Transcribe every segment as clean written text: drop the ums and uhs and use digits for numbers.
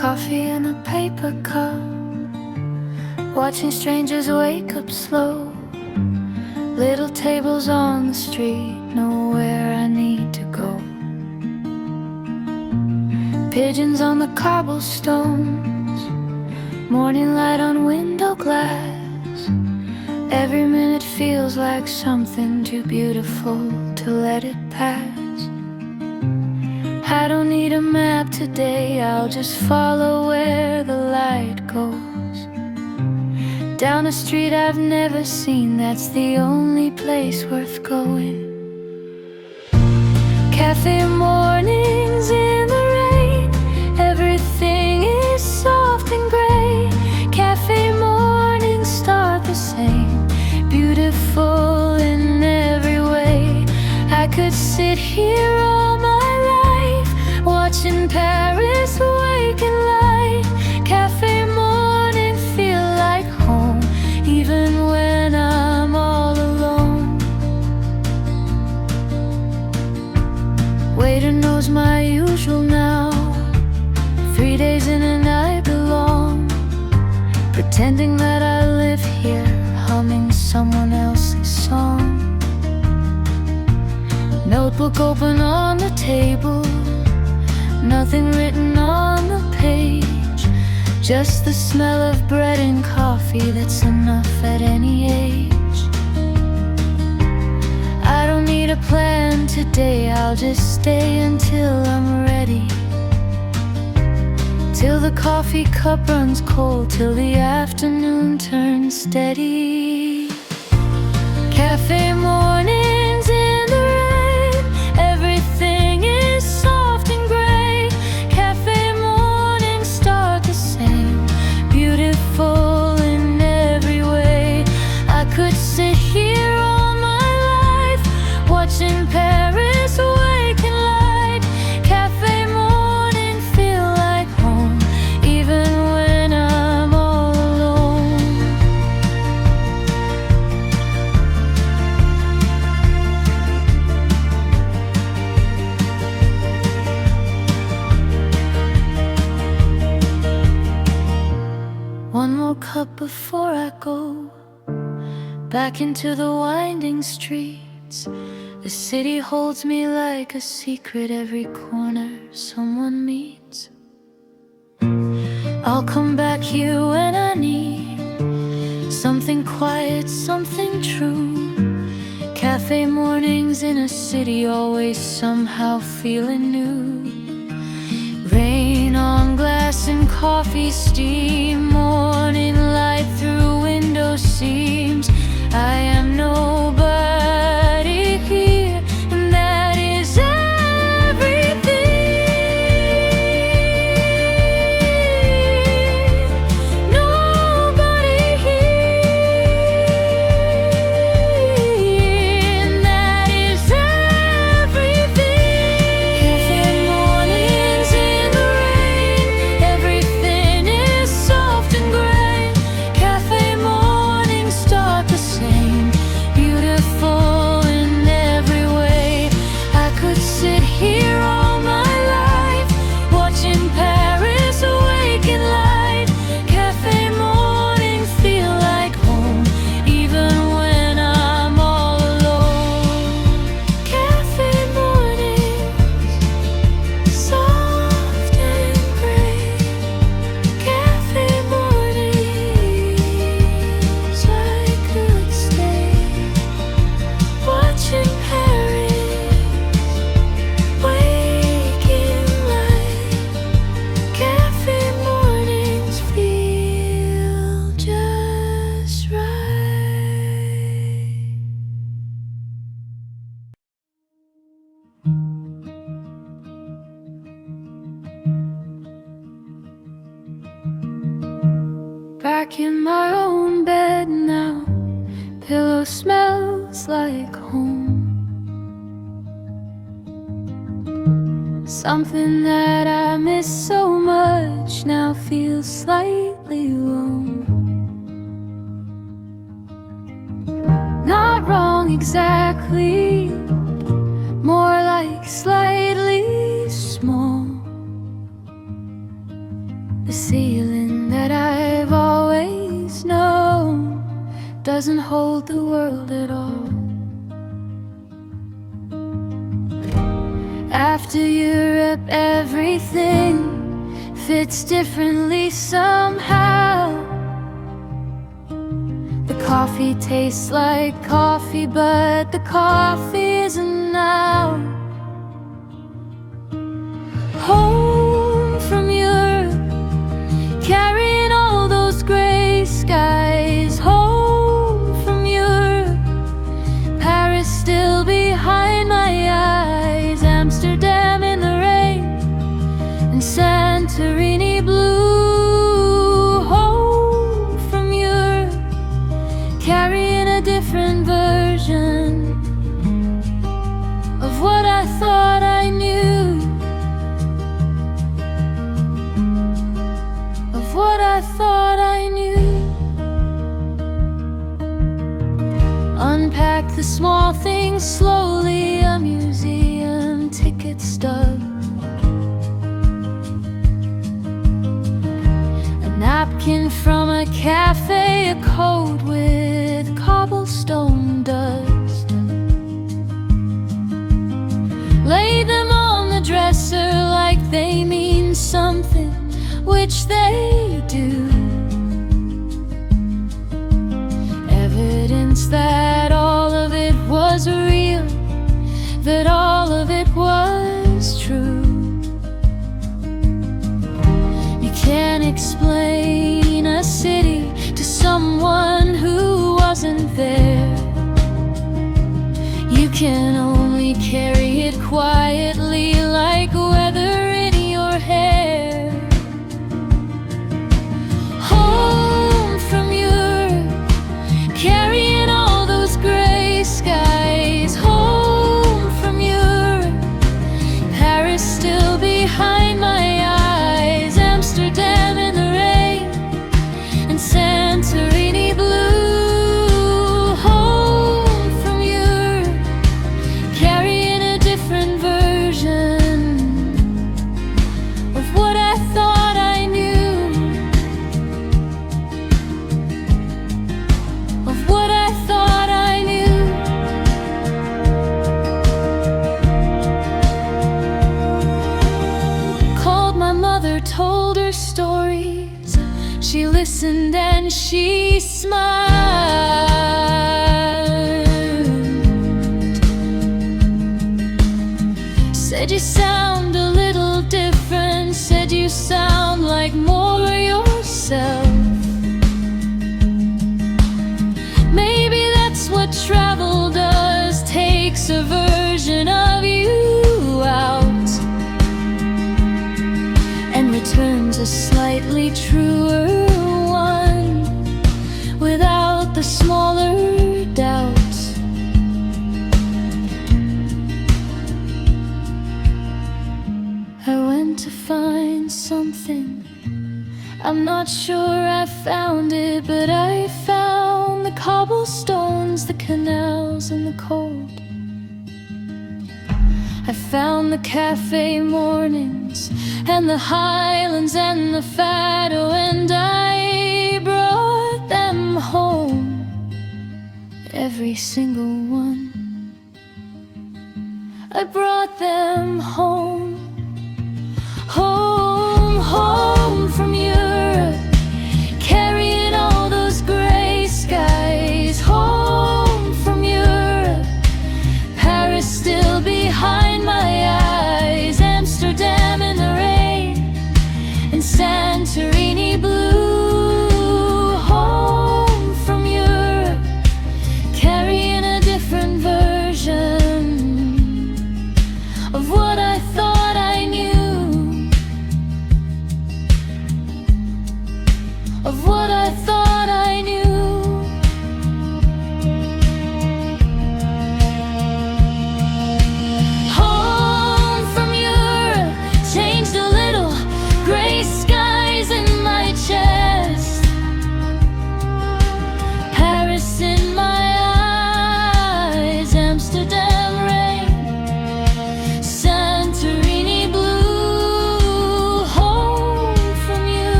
Coffee in a paper cup, watching strangers wake up slow. Little tables on the street, nowhere I need to go. Pigeons on the cobblestones, morning light on window glass. Every minute feels like something too beautiful to let it pass. I don't need a map today, I'll just follow where the light goes. Down a street I've never seen, that's the only place worth going. Café mornings in the rain, everything is soft and gray. Café mornings start the same, beautiful in every way. I could sit here all my life, watching Paris wake in light. Café morning feel like home, even when I'm all alone. Waiter knows my usual now, 3 days in and I belong. Pretending that I live here, humming someone else's song. Notebook open on the table, nothing written on the page, just the smell of bread and coffee that's enough at any age. I don't need a plan today, I'll just stay until I'm ready. Till the coffee cup runs cold, till the afternoon turns steady. Café mornings in the rain, everything is soft and gray. Café mornings start the same, beautiful in every way. I could sit here all my life, watching Paris wake in light. Café morning feel like home, even when I'm all alone. One more cup before I go back into the winding streets. The city holds me like a secret, every corner someone meets. I'll come back here when I need something quiet, something true. Café mornings in a city, always somehow feeling new. Rain on glass and coffee steam, morning light through window seams. I am nobody here, and that is everything. Nobody here, and that is everything. Café mornings in the rain, everything is soft and gray. Café mornings start the same, beautiful in every way. I could sit here all my life, watching Paris wake in light. Café mornings feel like home, even when I'm all alone. Café mornings, soft and gray. Café mornings, I could stay, watching Paris wake in light. Café mornings feel just right. Back in my own bed now, pillow smells like home. Something that I miss so much now feels slightly wrong. Not wrong exactly, more like slightly small. hold the world at all. After Europe, everything fits differently somehow. The coffee tastes like coffee, but the coffee isn't now. Home from Europe, carrying all those gray skies. Home from Europe, Paris still behind my eyes. Amsterdam in the rain, and Santorini Blue. Home from Europe, carrying a different version of what I thought I knew. Of what I thought I knew. Unpack the small things slowly, a museum ticket stub, a napkin from a cafe, a coat with cobblestone dust. Lay them on the dresser like they mean something, which they do. Evidence that all of it was real, that all of it was true. You can't explain a city to someone who wasn't there. You can only carry it quietly like weather in your hair. Home from Europe, carrying all those gray skies. Home from Europe, Paris still behind my eyes. Amsterdam in the rain, and Santorini Blue. Home from Europe, carrying a different version of what I thought I knew. Of what I thought I knew. Called my mother, told her stories. She listened and she smiled. Said you sound a little different. Said you sound like more yourself. Maybe that's what travel does, takes a version of you out and returns a slightly truer one without the smaller doubts. I went to find something, I'm not sure I found it, but I found the cobblestones, the canals, and the cold. I found the Café Mornings, and the Highlands, and the Fado, and I brought them home, every single one. I brought them home. Home, home from Europe, carrying all those gray skies. Home from Europe, Paris still behind my eyes. Amsterdam in the rain, and Santorini Blue. Home from Europe, carrying a different version of what I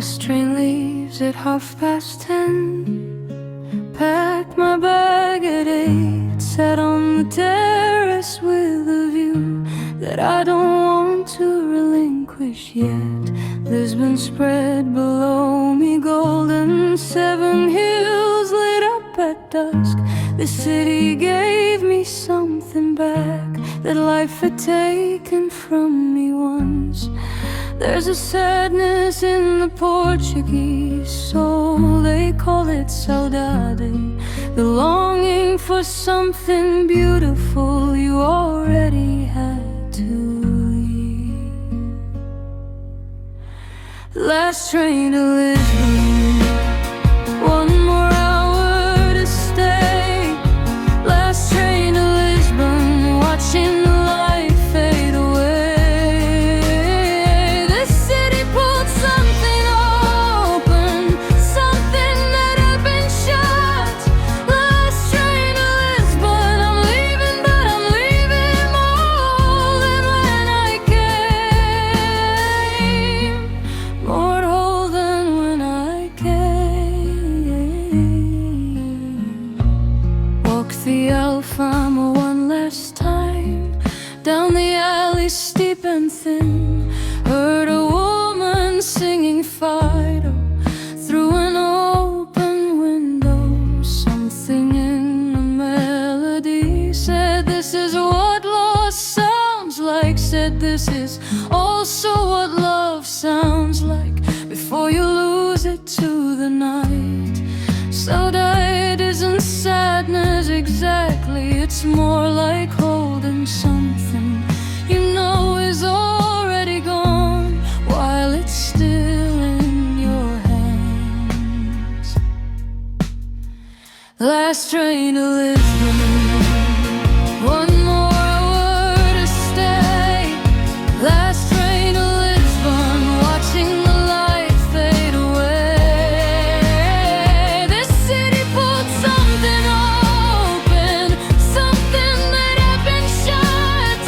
last train leaves at 10:30. Packed my bag at 8. Sat on the terrace with a view that I don't want to relinquish yet. Lisbon spread below me, golden 7 hills lit up at dusk. The city gave me something back that life had taken from me once. There's a sadness in the Portuguese soul, they call it saudade. The longing for something beautiful you already had to leave. Last train to Lisbon, one more hour to stay. Last train to Lisbon, watching the light fade away. The city pulled something open, something that had been shut. Last train to Lisbon, I'm leaving, but I'm leaving more than when I came. More whole than when I came. Walk the Alfama one last time, down the alley steep and thin. Heard a woman singing Fido through an open window. Something in the melody said this is what loss sounds like. Said this is also what love sounds like before you lose it to the night. Saudade isn't sadness exactly, it's more like holding something you know is already gone while it's still in your hands. Last train to Lisbon, one more hour to stay. Last train to Lisbon, watching the light fade away. This city pulled something open, something that had been shut.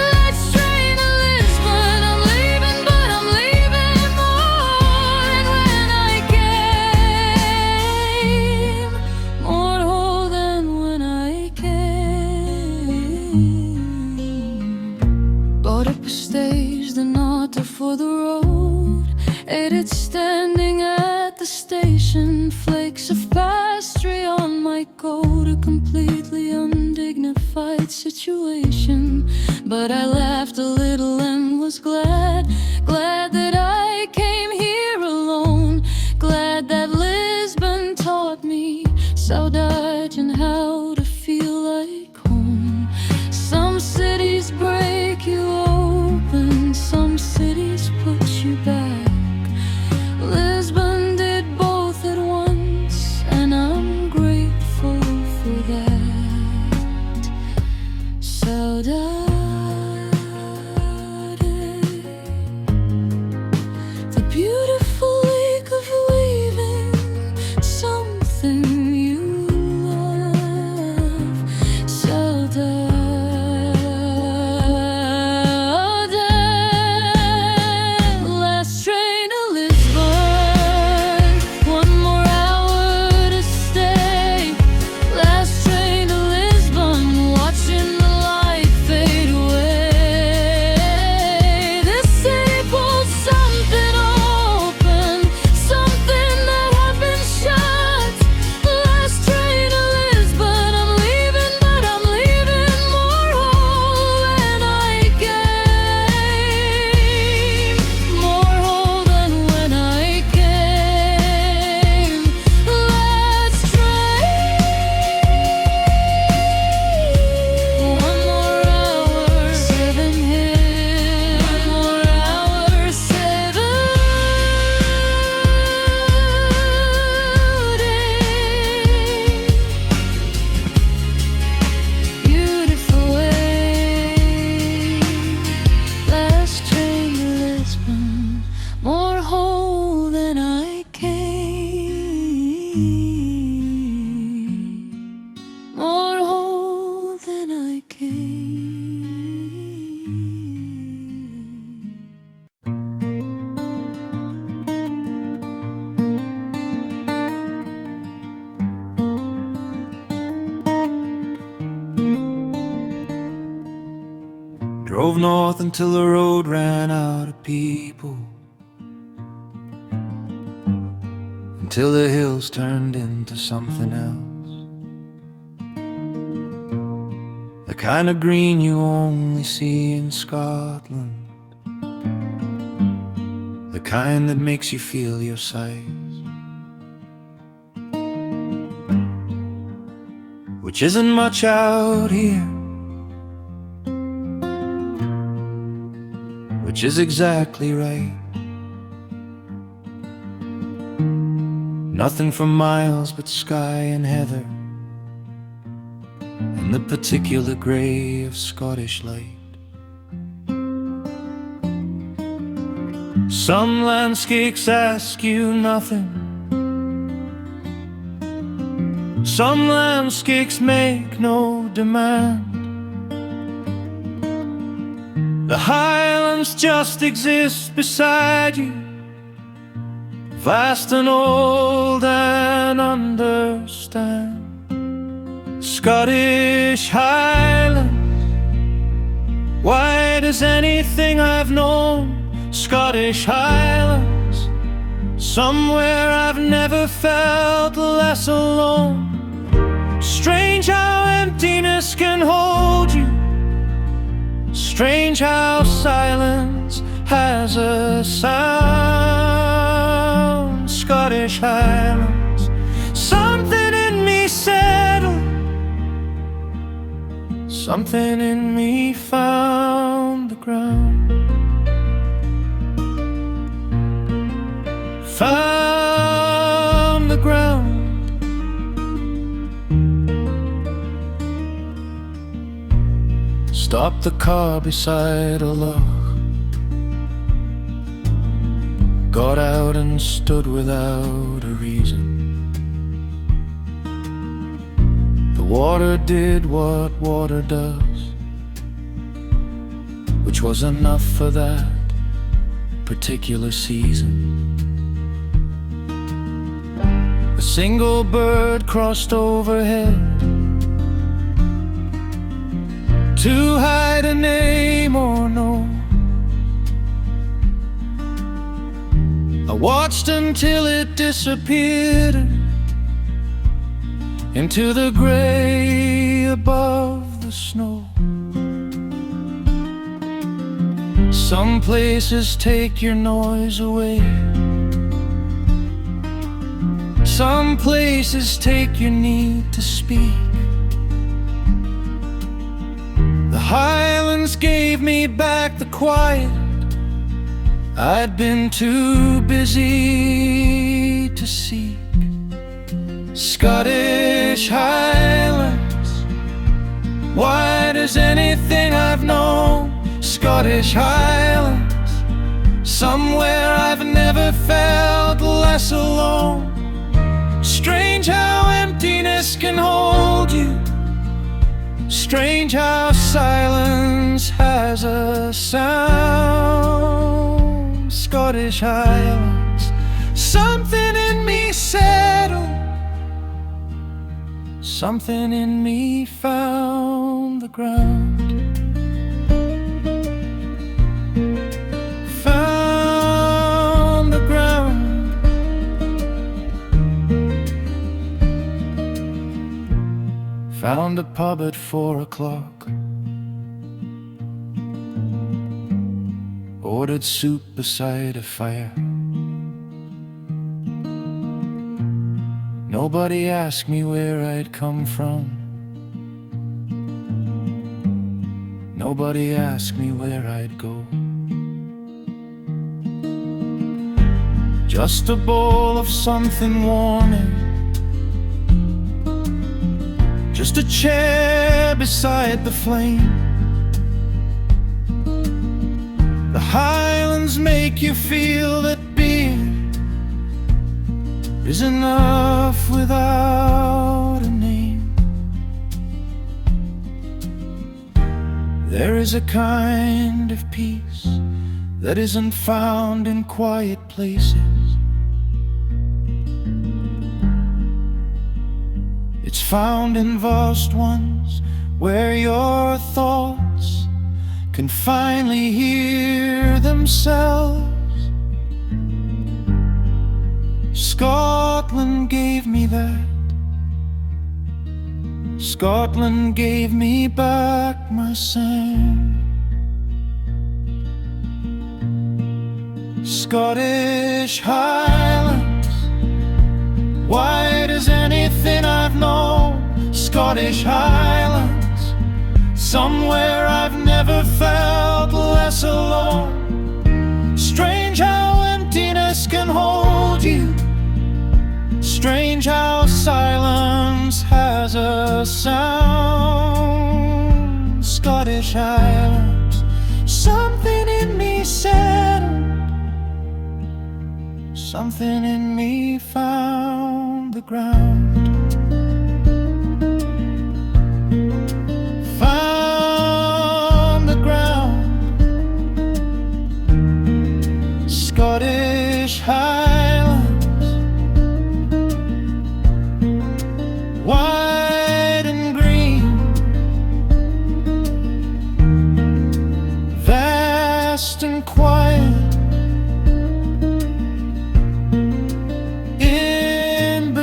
Last train to Lisbon, I'm leaving, but I'm leaving more than when I came. More whole than when I came. Bought up a stage, the nota for the road. Ate it standing at the station. Flakes of pastry on my coat, a completely undignified situation. But I laughed a little and was glad, glad that I came here alone. Glad that Lisbon taught me saudade and how to feel like home. Some cities break you open, some cities put you back. Lisbon did both at once, and I'm grateful for that. Saudade. Drove north until the road ran out of people, until the hills turned into something else, the kind of green you only see in Scotland, the kind that makes you feel your size, which isn't much out here, which is exactly right. Nothing for miles but sky and heather, and the particular grey of Scottish light. Some landscapes ask you nothing, some landscapes make no demand. The Highlands just exist beside you, vast and old and understand. Scottish Highlands, wide as anything I've known. Scottish Highlands, somewhere I've never felt less alone. Strange how emptiness can hold you, strange how silence has a sound. Scottish Highlands, something in me settled, something in me found the ground. Found the ground. Stopped the car beside a loch, got out and stood without a reason. The water did what water does, which was enough for that particular season. A single bird crossed overhead, too high to name or know. I watched until it disappeared into the gray above the snow. Some places take your noise away, some places take your need to speak. The Highlands gave me back the quiet I'd been too busy to seek. Scottish Highlands, wide as anything I've known. Scottish Highlands, somewhere I've never felt less alone. Strange how emptiness can hold you, strange how silence has a sound. Scottish Highlands, something in me settled, something in me found the ground. Found the ground. Found a pub at 4 o'clock, ordered soup beside a fire. Nobody asked me where I'd come from, nobody asked me where I'd go. Just a bowl of something warming, just a chair beside the flame. The Highlands make you feel that beer is enough without a name. There is a kind of peace that isn't found in quiet places. It's found in vast ones where your thoughts can finally hear themselves. Scotland gave me that. Scotland gave me back my sand. Scottish Highlands, white as anything I've known. Scottish Highlands, somewhere I've never felt less alone. Strange how emptiness can hold you. Strange how silence has a sound. Scottish Highlands, something in me settled. Something in me found the ground. Found the ground. Scottish Highlands, white and green, vast and quiet.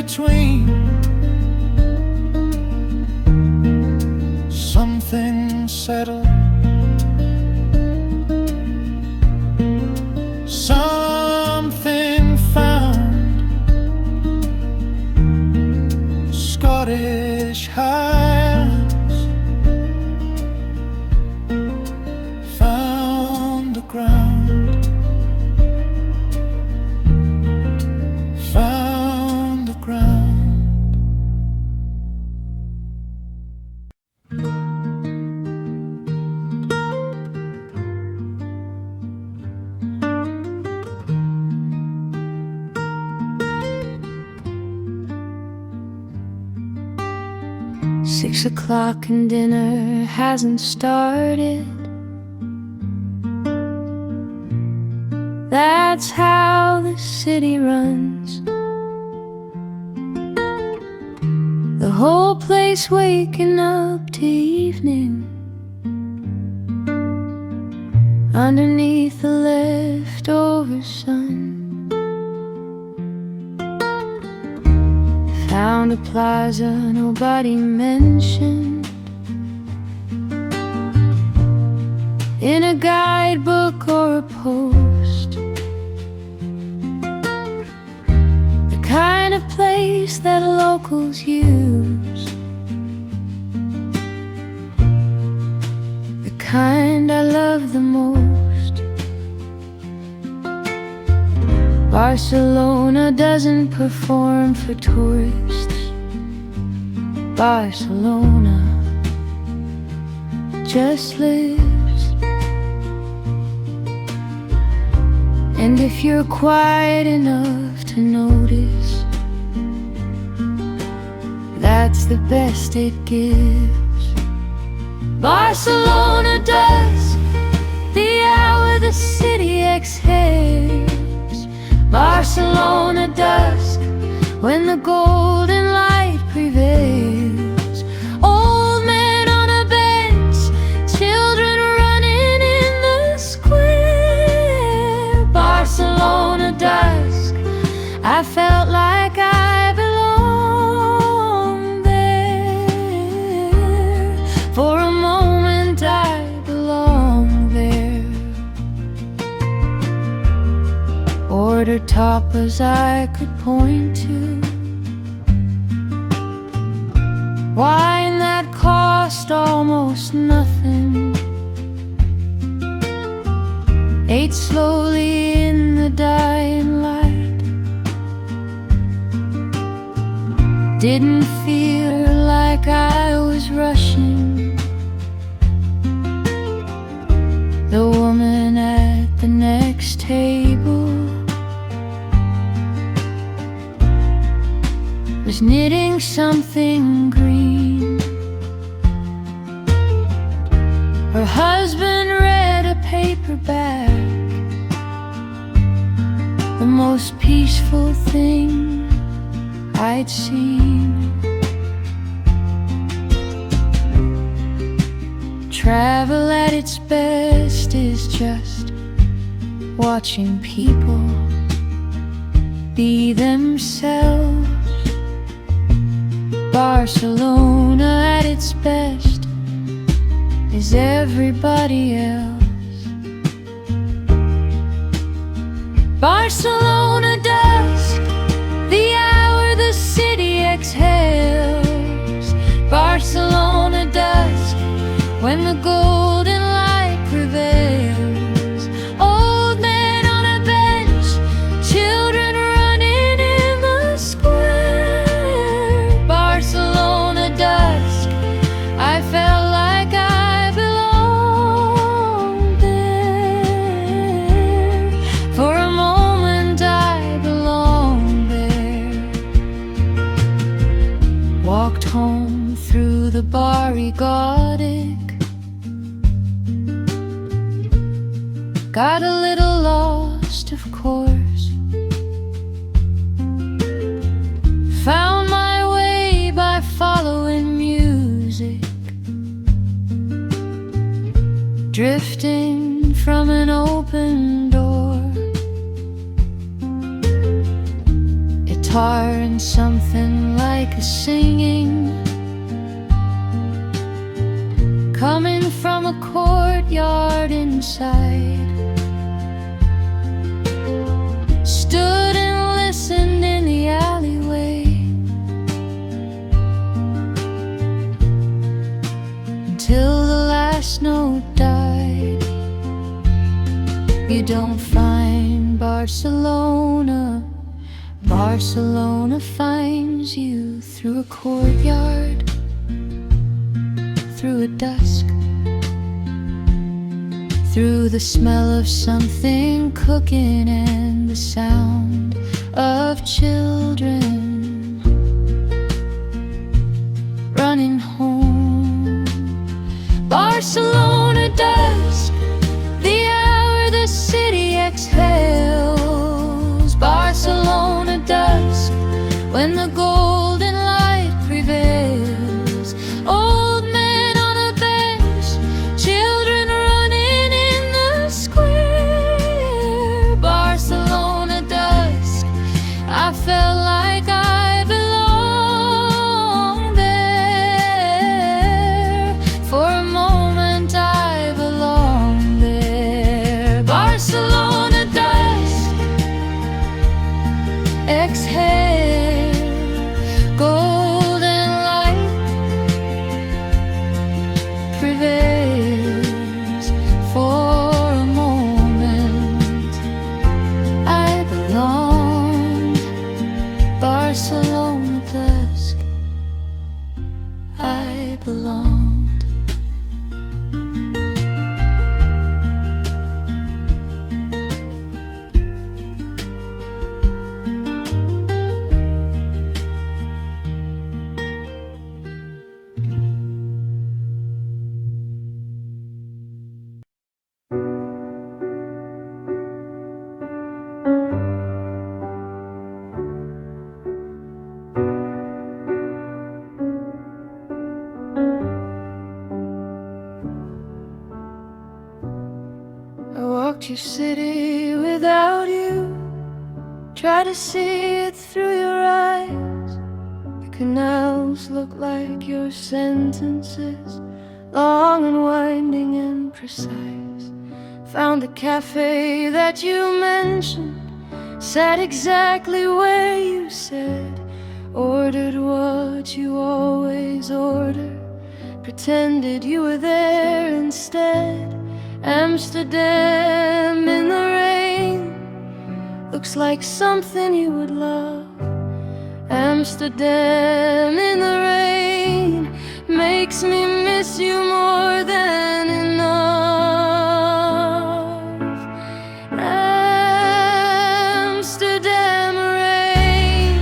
Between something settled, something found. Scottish Highlands found the ground. Ground. 6 o'clock and dinner hasn't started. That's how the city runs. The whole place waking up to evening underneath the leftover sun. Found a plaza nobody mentioned in a guidebook or a post. The kind of place that locals use, the kind I love the most. Barcelona doesn't perform for tourists. Barcelona just lives. And if you're quiet enough to notice, that's the best it gives. Barcelona Dusk, the hour the city exhales. Barcelona Dusk, when the golden light prevails. Old men on a bench, children running in the square. Barcelona Dusk, I felt like I belonged there. For a moment I belonged there. Ordered tapas I could point to, wine that cost almost nothing. Ate slowly in the dying light. Didn't feel like I was rushing. The woman at the next table was knitting something green. Her husband read a paperback, the most peaceful thing I'd seen. Travel at its best is just watching people be themselves. Barcelona at its best is everybody else. Barcelona dusk, the hour the city exhales. Barcelona dusk, when the golden light prevails. Old men on a bench, children running in the square. Barcelona dusk, I felt like I belonged there. For a moment I belonged there. Walked home through the Barry Gothic. Got a little lost, of course. Found my way by following music. Drifting from an open door. Guitar and something like a singing. Coming from a courtyard inside. Stood and listened in the alleyway until the last note died. You don't find Barcelona. Barcelona finds you through a courtyard, through a dusk, through the smell of something cooking and the sound of children running home. Barcelona dusk, the hour the city exhales. Barcelona dusk, when the golden light prevails. Old men on a bench, children running in the square. Barcelona dusk, I felt like I belonged there. For a moment I belonged there. Barcelona dusk, exhale, golden light prevails. For a moment I belong. Barcelona dusk, I belonged. I walked your city without you. Try to see it through your eyes. The canals look like your sentences, long and winding and precise. Found the cafe that you mentioned, sat exactly where you said. Ordered what you always order, pretended you were there instead. Amsterdam in the rain, looks like something you would love. Amsterdam in the rain makes me miss you more than enough. Amsterdam rain,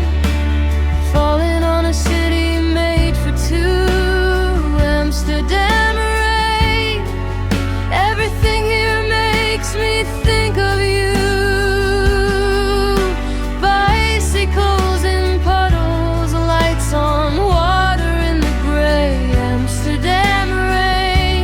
falling on a city made for two. Amsterdam rain, everything here makes me think of you. Bicycles in puddles, lights on, water in the gray. Amsterdam rain.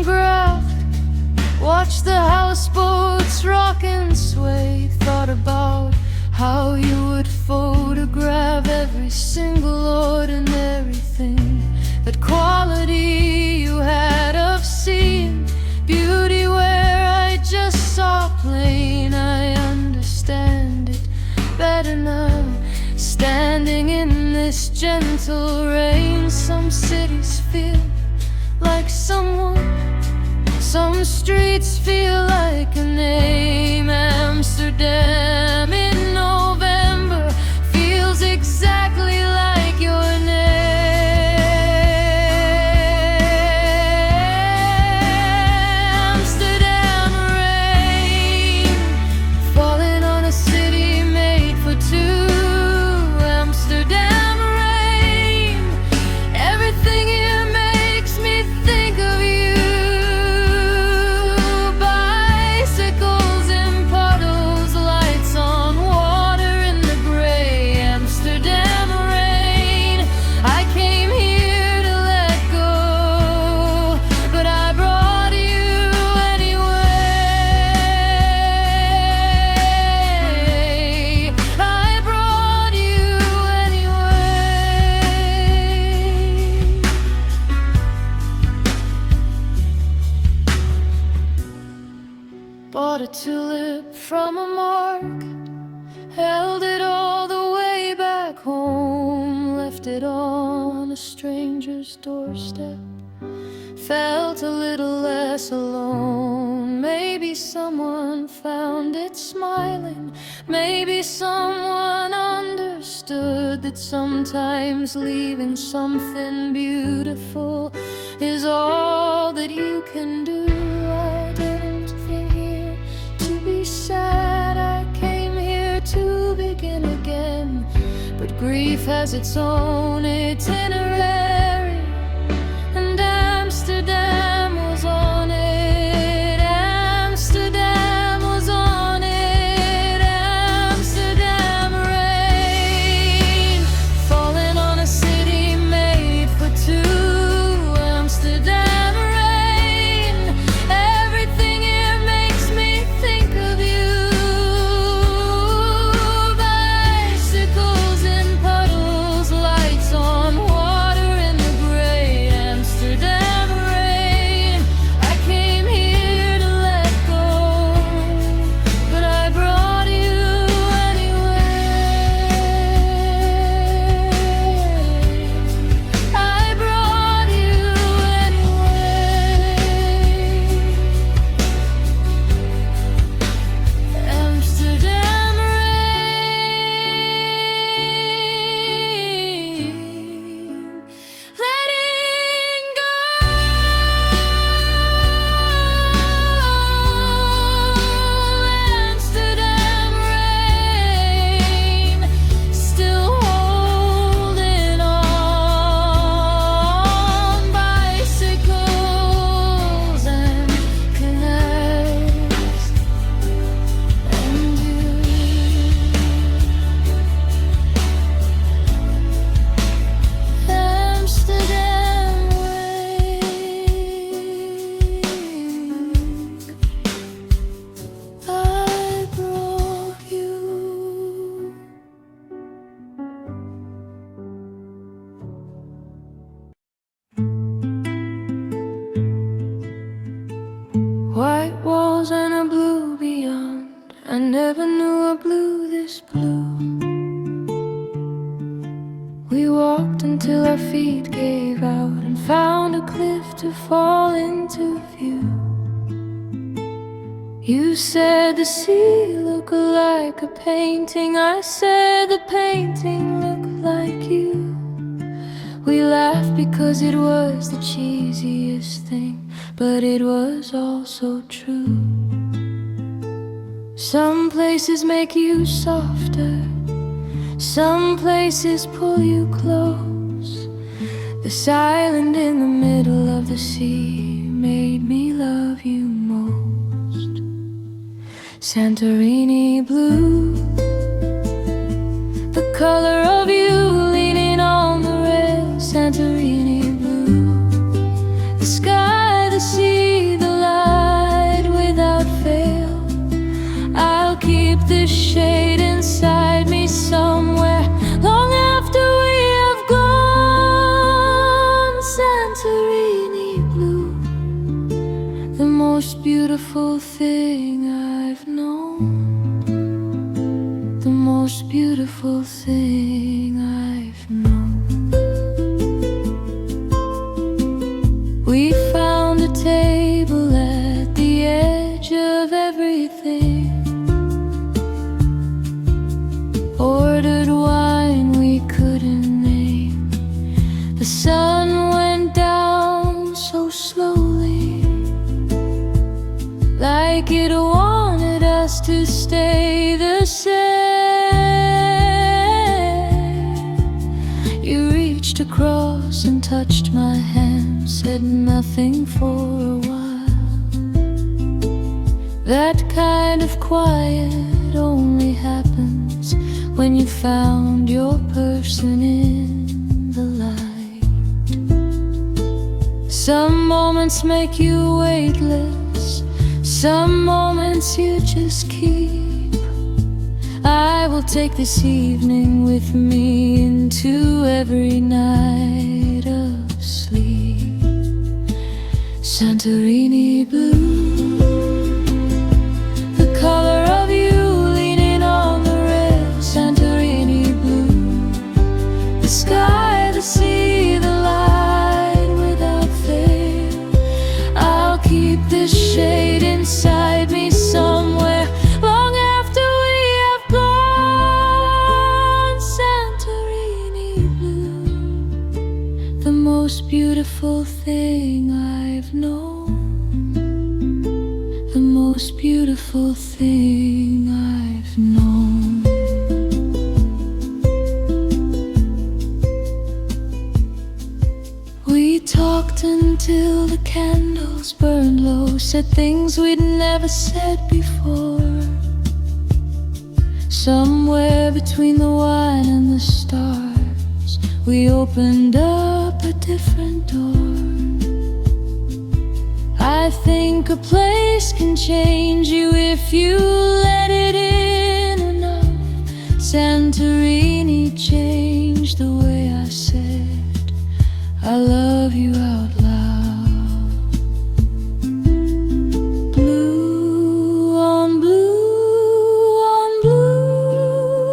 photograph. Watched the houseboats rock and sway. Thought about how you would photograph every single ordinary thing. That quality you had of seeing beauty where I just saw plain. I understand it better now, standing in this gentle rain. Some cities feel like someone, some streets feel like a name. Amsterdam in November feels exactly like your name. Amsterdam rain, falling on a city made for two. Amsterdam rain, everything here makes me think of you. Bicycles in puddles, lights on water in the gray. Amsterdam rain, I came here to let go, but I brought you anyway. I brought you anyway. Bought a tulip from a mark, held it all the way back home, left it on a stranger's doorstep, felt a little less alone. Maybe someone found it smiling, maybe someone understood that sometimes leaving something beautiful is all that you can do. I didn't came here to be sad, I came here to begin again. But grief has its own itinerary, and Amsterdam was on it. Amsterdam was on it. Amsterdam rain, falling on a city made for two. Amsterdam rain, everything here makes me think of you. Bicycles in puddles, lights on water in the gray. Amsterdam rain, I came here to let go, but I brought you anyway. I brought you anyway. Amsterdam rain, letting go. Amsterdam rain, still holding on. Bicycles and canals and you. Amsterdam rain, I brought you. White walls and a blue beyond. I never knew a blue this blue. We walked until our feet gave out and found a cliff to fall into view. You said the sea looked like a painting. I said the painting looked like you. We laughed because it was the cheesiest thing, but it was also true. Some places make you softer, some places pull you close. This island in the middle of the sea made me love you most. Santorini blue, the color of you leaning on the rail. Santorini blue, the sky, the sea, most beautiful thing I've known, the most beautiful thing I've known. We found a table at the edge of everything, ordered wine we couldn't name. The sun went down so slowly, like it wanted us to stay the same. You reached across and touched my hand, said nothing for a while. That kind of quiet only happens when you found your person in the light. Some moments make you weightless, some moments you just keep. I will take this evening with me into every night of sleep. Santorini blue, the color of you leaning on the rail. Santorini blue, the sky, the sea, the light without fail. I'll keep this shade inside me somewhere long after we have gone. Santorini blue, the most beautiful thing I've known, the most beautiful thing I've known. We talked until the candles burned low, said things we'd never said before. Somewhere between the wine and the stars, we opened up a different door. I think a place can change you if you let it in enough. Santorini changed the way I said I love you out loud. Blue on blue on blue,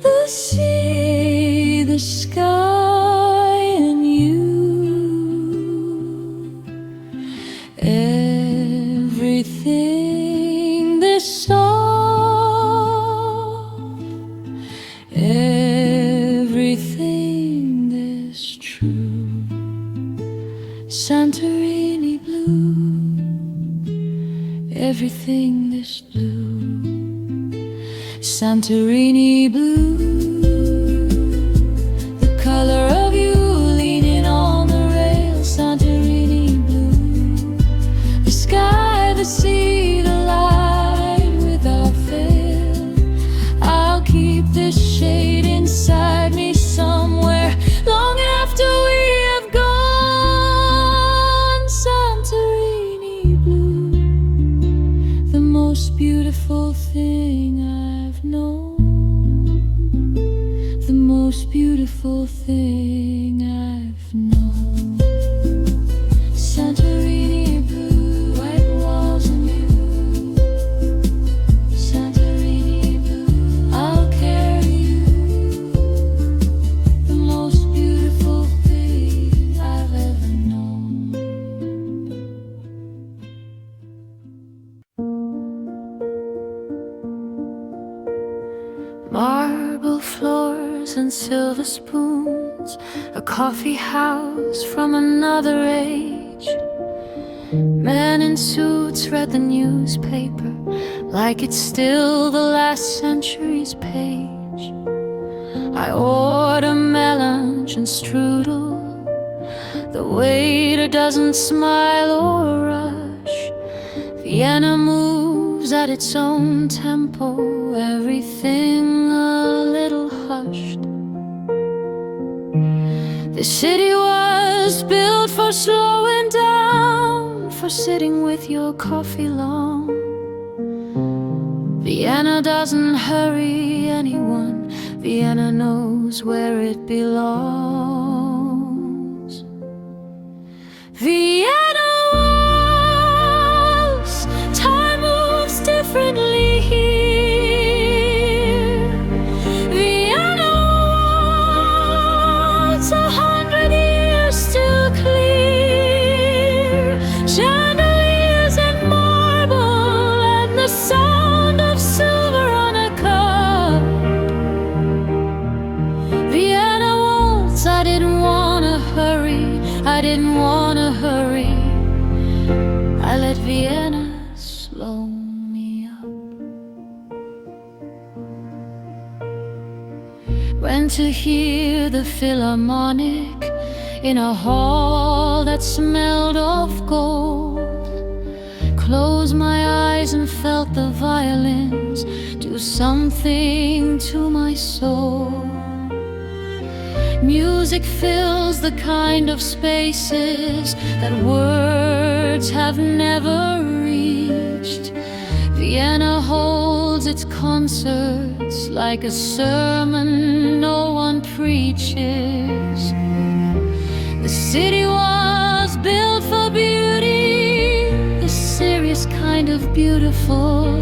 the sea, the sky, and you. Everything this song, everything this true. Santorini blue, everything this blue. Santorini blue, the color of you leaning on the rail. Santorini blue, the sky, the sea, the light without fail. I'll keep this shade inside me somewhere long after we have gone. Santorini blue, the most beautiful thing I've known, the most beautiful thing I've known. Santorini blue, white walls and you. Santorini blue, I'll carry you, the most beautiful thing I've ever known. Marble floors and silver spoons, a coffee house from another age. Men in suits read the newspaper like it's still the last century's page. I order melange and strudel, the waiter doesn't smile or rush. Vienna moves at its own tempo, everything a little hushed. The city was built for slowing down, for sitting with your coffee long. Vienna doesn't hurry anyone, Vienna knows where it belongs. Vienna Waltz, Chandeliers and marble and the sound of silver on a cup. Vienna Waltz, I didn't wanna hurry, I didn't wanna hurry. I let Vienna slow me up. Went to hear the Philharmonic in a hall that smelled of gold. Closed my eyes and felt the violins do something to my soul. Music fills the kind of spaces that words have never reached. Vienna holds its concerts like a sermon no one preaches. The city was built for beauty, the serious kind of beautiful,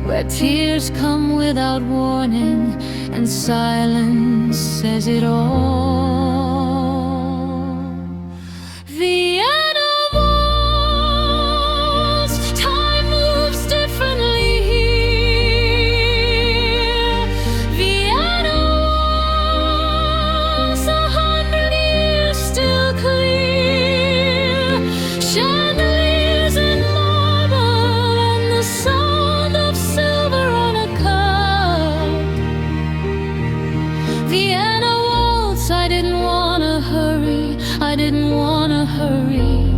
where tears come without warning and silence says it all. Vienna Waltz, time moves differently here. Vienna Waltz, 100 years still clear. Chandeliers and marble and the sound of silver on a cup. Vienna Waltz, I didn't wanna hurry, I didn't wanna hurry.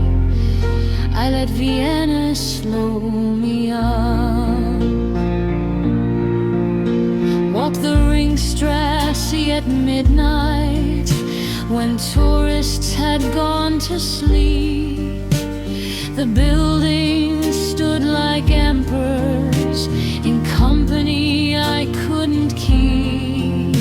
I let Vienna slow me up. Walk the Ringstrasse at midnight when tourists had gone to sleep. The buildings stood like emperors in company I couldn't keep.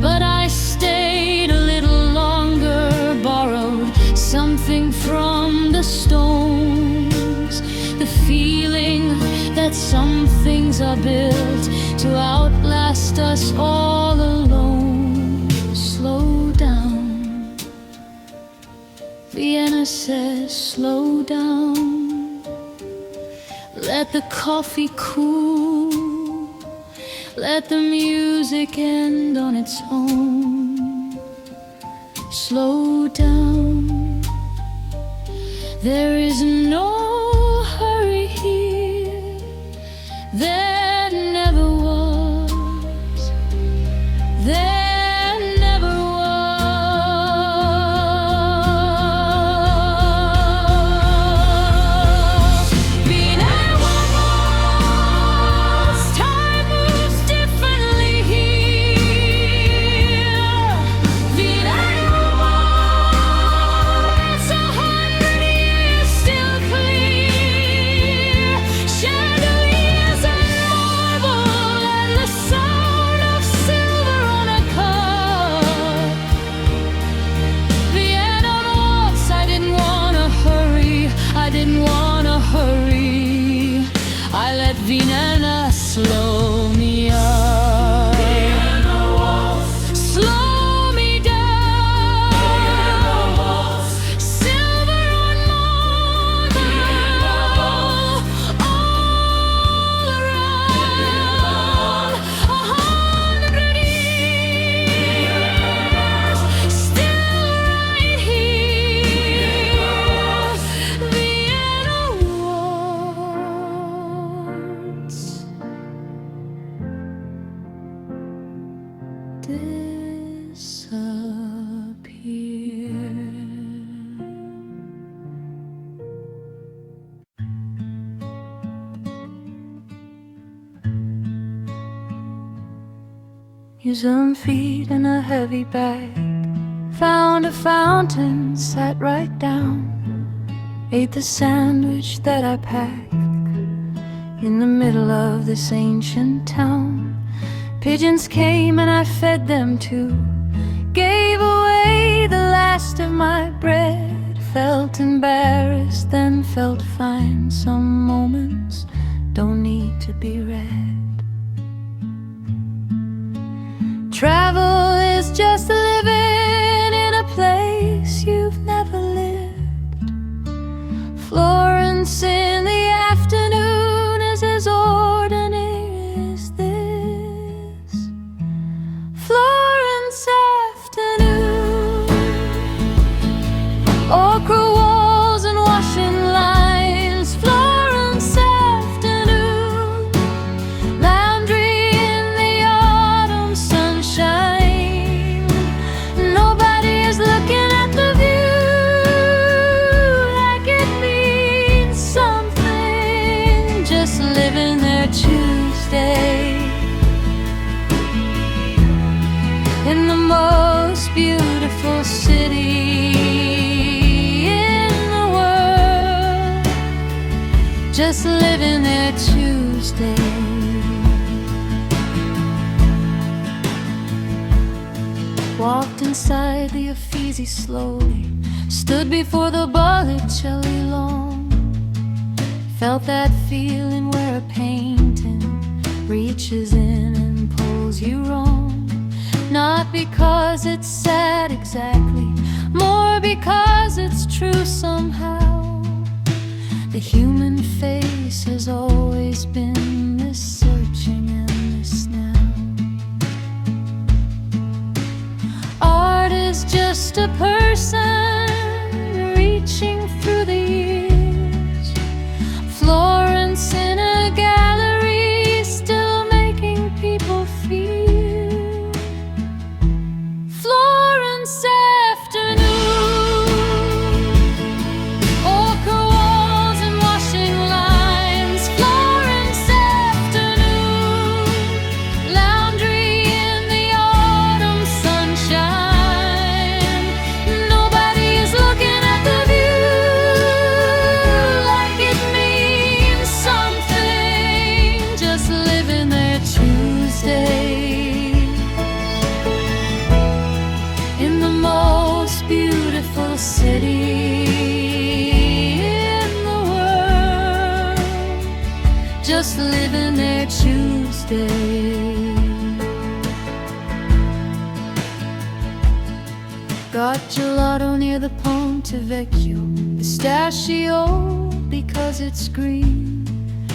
But I stayed a little longer, borrowed something from the stones. The feeling that some things are built to outlast us all alone. Slow down. Vienna says slow down. Let the coffee cool. Let the music end on its own. Slow down. There is no hurry here. There never was. There never was. Vienna Waltz, time moves differently here. Vienna Waltz, 100 years still clear. Chandeliers and marble and the sound of silver on a cup. Vienna Waltz, I didn't wanna hurry, I didn't wanna hurry. I let Vienna slow me up. Vienna Waltz, slow me down. Vienna Waltz, silver on marble, all around. 100 years, still right here. Vienna Waltz. Disappear. Use some feet in a heavy bag. Found a fountain, sat right down. Ate the sandwich that I packed in the middle of this ancient town. Pigeons came and I fed them too. Gave away the last of my bread. Felt embarrassed, then felt fine. Some moments don't need to be read. Travel is just living in a place you've never lived. just living there Tuesday. Walked inside the Uffizi slowly, stood before the Botticelli lawn. Felt that feeling where a painting reaches in and pulls you wrong. Not because it's sad exactly, more because it's true somehow. The human face has always been this searching and this now. Art is just a person reaching through the years. Florence in a gallery, still making people feel. Florence Afternoon, ochre walls and washing lines. Florence Afternoon, laundry in the autumn sunshine. Nobody is looking at the view like it means something, just living there Tuesday. In the most beautiful city in the world, just living there Tuesday. Got gelato near the Ponte Vecchio, pistachio because it's green.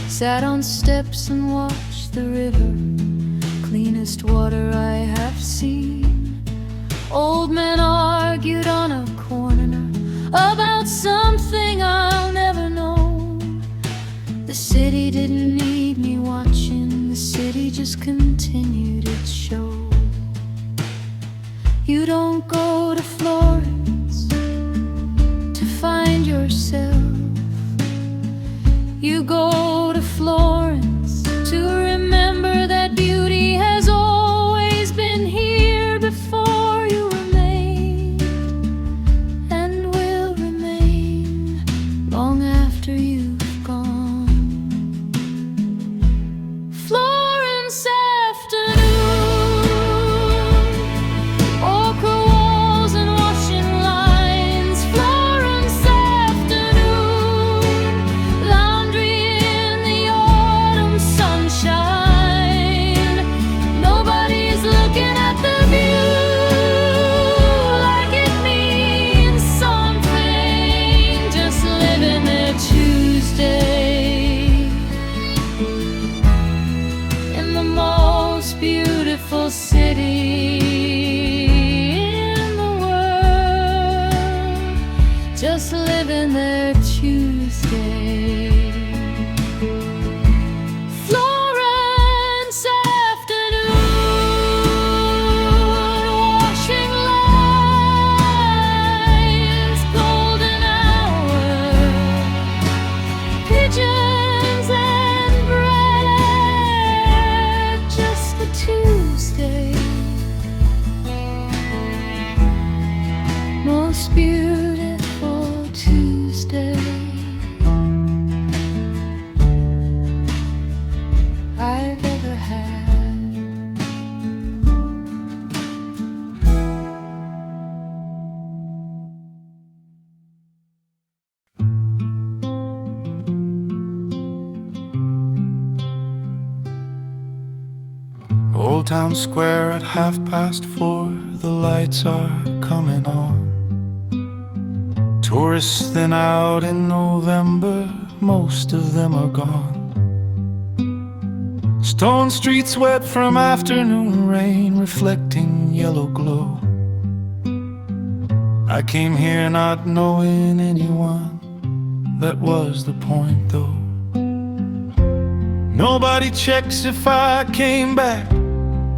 Sat on steps and watched the river, cleanest water I have seen. Old men argued on a corner about something I'll never know. The city didn't need me watching, the city just continued its show. You don't go to Florence to find yourself. You go to Florence to remember that beauty has always been here before you were made, and will remain long after you've gone. Florence Afternoon, ochre walls and washing lines. Florence Afternoon, laundry in the autumn sunshine. Nobody's looking at the view like it means something, just living there Tuesday. In the most beautiful city in the world, just living there Tuesday. Florence Afternoon, washing lines, golden hour, pigeons and bread, just a Tuesday. Most beautiful Tuesday I've ever had. Old Town Square at 4:30, the lights are coming on. Tourists thin out in November, most of them are gone. Stone streets wet from afternoon rain, reflecting yellow glow. I came here not knowing anyone, that was the point though. Nobody checks if I came back,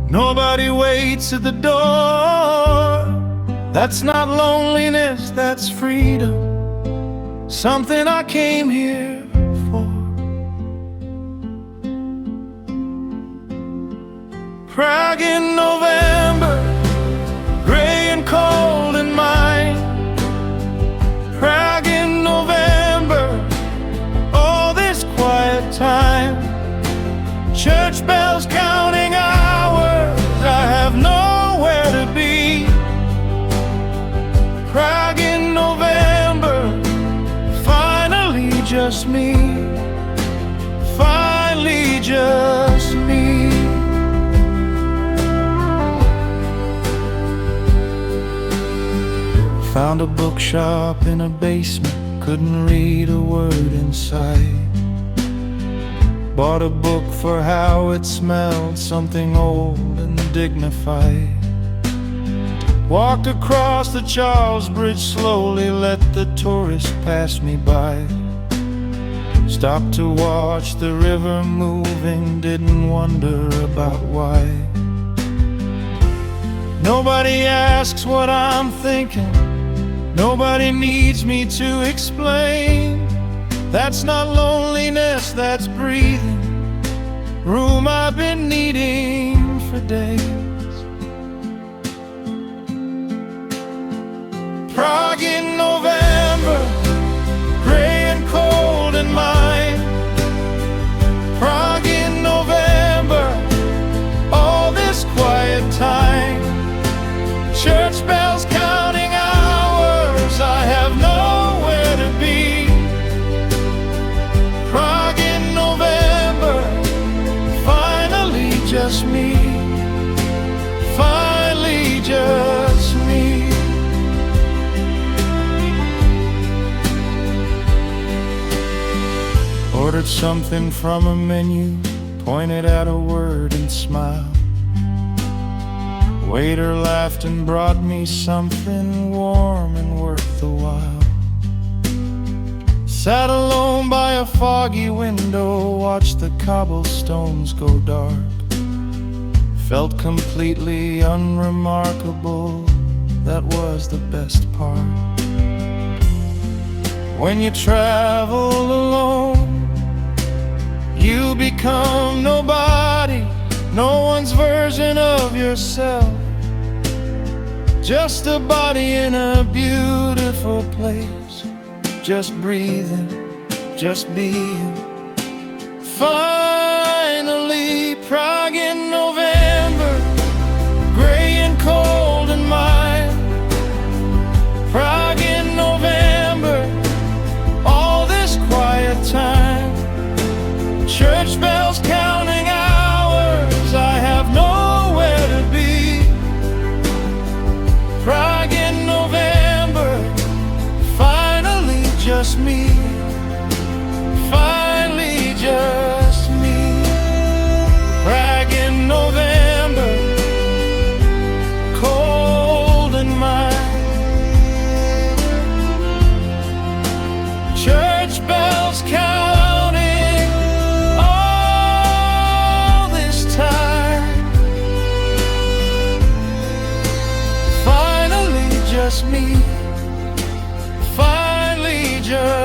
nobody waits at the door. That's not loneliness, that's freedom, something I came here for. Prague in November, gray and cold and mine. Prague in November, all this quiet. just me. Finally just me. Found a bookshop in a basement, couldn't read a word inside. Bought a book for how it smelled, something old and dignified. Walked across the Charles Bridge slowly, let the tourists pass me by. Stopped to watch the river moving, didn't wonder about why. Nobody asks what I'm thinking, nobody needs me to explain. That's not loneliness, that's breathing room I've been needing for days. Prague in November, gray and cold and mine. Prague in November, all this quiet time. Church bells counting hours, I have nowhere to be. Prague in November, finally just me. Finally just me. Ordered something from a menu, pointed at a word and smiled. Waiter laughed and brought me something warm and worth the while. Sat alone by a foggy window, watched the cobblestones go dark. Felt completely unremarkable, that was the best part. When you travel alone, you become nobody, no one's version of yourself. Just a body in a beautiful place, just breathing, just being. Finally, Prague in November, gray and cold and mild. Prague in November, all this quiet time. Church bells counting hours, I have nowhere to be. Prague in November, finally just me. Finally just me. Prague in November, cold and mild. Church bells counting all this time. Finally just me. Finally just